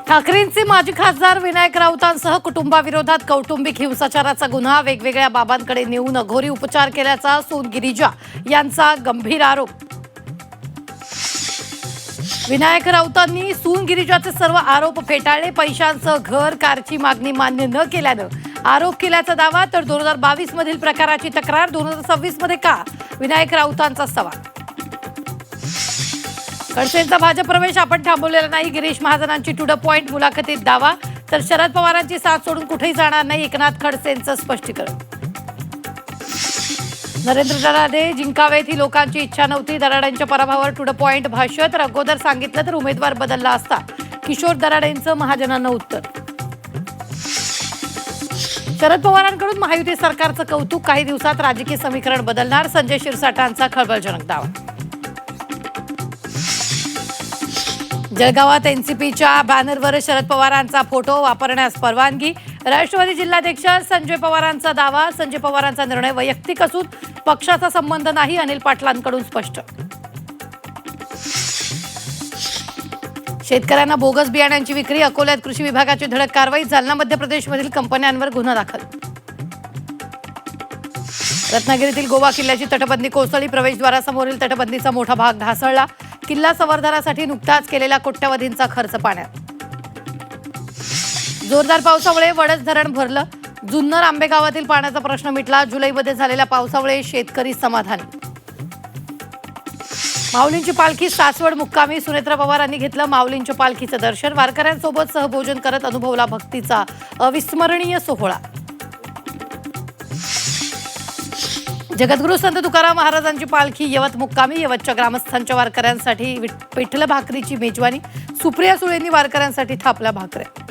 ठाकरेंचे माजी खासदार विनायक राऊतांसह कुटुंबाविरोधात कौटुंबिक हिंसाचाराचा गुन्हा वेगवेगळ्या बाबांकडे नेऊन अघोरी उपचार केल्याचा सून गिरिजा यांचा गंभीर आरोप। विनायक राऊतांनी सून गिरिजाचे सर्व आरोप फेटाळले। पैशांसह घर कारची मागणी मान्य न केल्यानं आरोप केल्याचा दावा, तर 2022 मधील प्रकाराची तक्रार 2026 मध्ये का, विनायक राऊतांचा सवाल। खडसेंचा भाजप प्रवेश आपण थांबवलेला नाही, गिरीश महाजनांची टू द पॉइंट मुलाखतीत दावा, तर शरद पवारांची साथ सोडून कुठेही जाणार नाही, एकनाथ खडसेंचं स्पष्टीकरण। नरेंद्र दराडे जिंकावेत ही लोकांची इच्छा नव्हती, दराडेंच्या पराभवावर टू द पॉइंट भाष्य, तर अगोदर सांगितलं तर उमेदवार बदलला असता, किशोर दराडेंचं महाजनांना उत्तर। शरद पवारांकडून महायुती सरकारचं कौतुक, काही दिवसात राजकीय समीकरण बदलणार, संजय शिरसाटांचा खळबळजनक दावा। जळगावात एनसीपीच्या बॅनरवर शरद पवारांचा फोटो वापरण्यास परवानगी, राष्ट्रवादी जिल्हाध्यक्ष संजय पवारांचा दावा, संजय पवारांचा निर्णय वैयक्तिक असून पक्षाचा संबंध नाही, अनिल पाटलांकडून स्पष्ट। शेतकऱ्यांना बोगस बियाण्यांची विक्री, अकोल्यात कृषी विभागाची धडक कारवाई, जालना मध्य प्रदेशमधील कंपन्यांवर गुन्हा दाखल। रत्नागिरीतील गोवा किल्ल्याची तटबंदी कोसळली, प्रवेशद्वारासमोरील तटबंदीचा मोठा भाग ढासळला, किल्ला संवर्धनासाठी नुकताच केलेला कोट्यवधींचा खर्च पाण्यात। जोरदार पावसामुळे वडस धरण भरलं, जुन्नर आंबेगावातील पाण्याचा प्रश्न मिटला, जुलैमध्ये झालेल्या पावसामुळे शेतकरी समाधानी। माऊलींची पालखी सासवड मुक्कामी, सुनेत्रा पवारांनी घेतलं माऊलींच्या पालखीचं दर्शन, वारकऱ्यांसोबत सहभोजन करत अनुभवला भक्तीचा अविस्मरणीय सोहळा। जगद्गुरू संत तुकाराम महाराजांची पालखी यवत मुक्कामी, यवतच्या ग्रामस्थांच्या वारकऱ्यांसाठी पिठलं भाकरीची मेजवानी, सुप्रिया सुळेंनी वारकऱ्यांसाठी थापल्या भाकऱ्या।